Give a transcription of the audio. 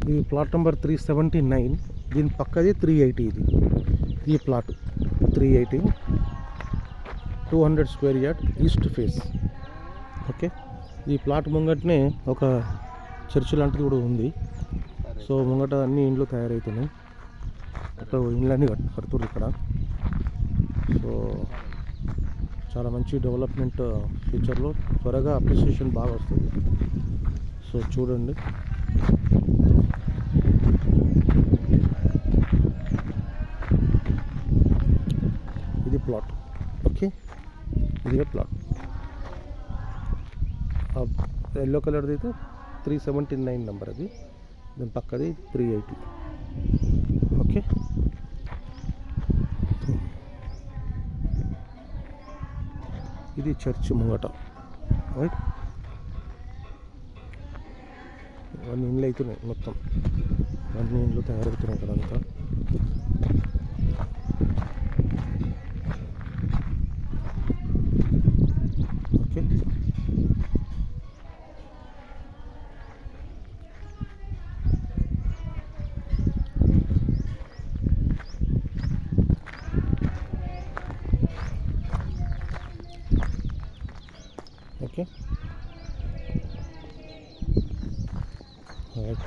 ఇది plot number 379. దీని పక్కది 380. ఇది ఈ plot 380, 200 square yard, east face. Okay, ఈ ప్లాట్ ముంగటనే ఒక చర్చ్ లాంటిది కూడా ఉంది. సో ముంగట అన్ని ఇండ్లు తయారవుతున్నాయి. అక్కడ ఇండ్లన్నీ కడుతున్నారు ఇక్కడ. సో చాలా మంచి డెవలప్మెంట్ ఫ్యూచర్లో త్వరగా అప్రిసియేషన్ బాగా వస్తుంది. సో చూడండి, ఇది ప్లాట్. ఓకే, ఇదే ప్లాట్. ఎల్లో కలర్ది అయితే 379 నెంబర్, అది దాని పక్కది 380. ఓకే, ఇది చర్చ్ ముంగట. రైట్, అన్ని ఇండ్లు అవుతున్నాయి, మొత్తం అన్ని ఇండ్లు తయారవుతున్నాయి ఇక్కడంతా. Okay, okay, right.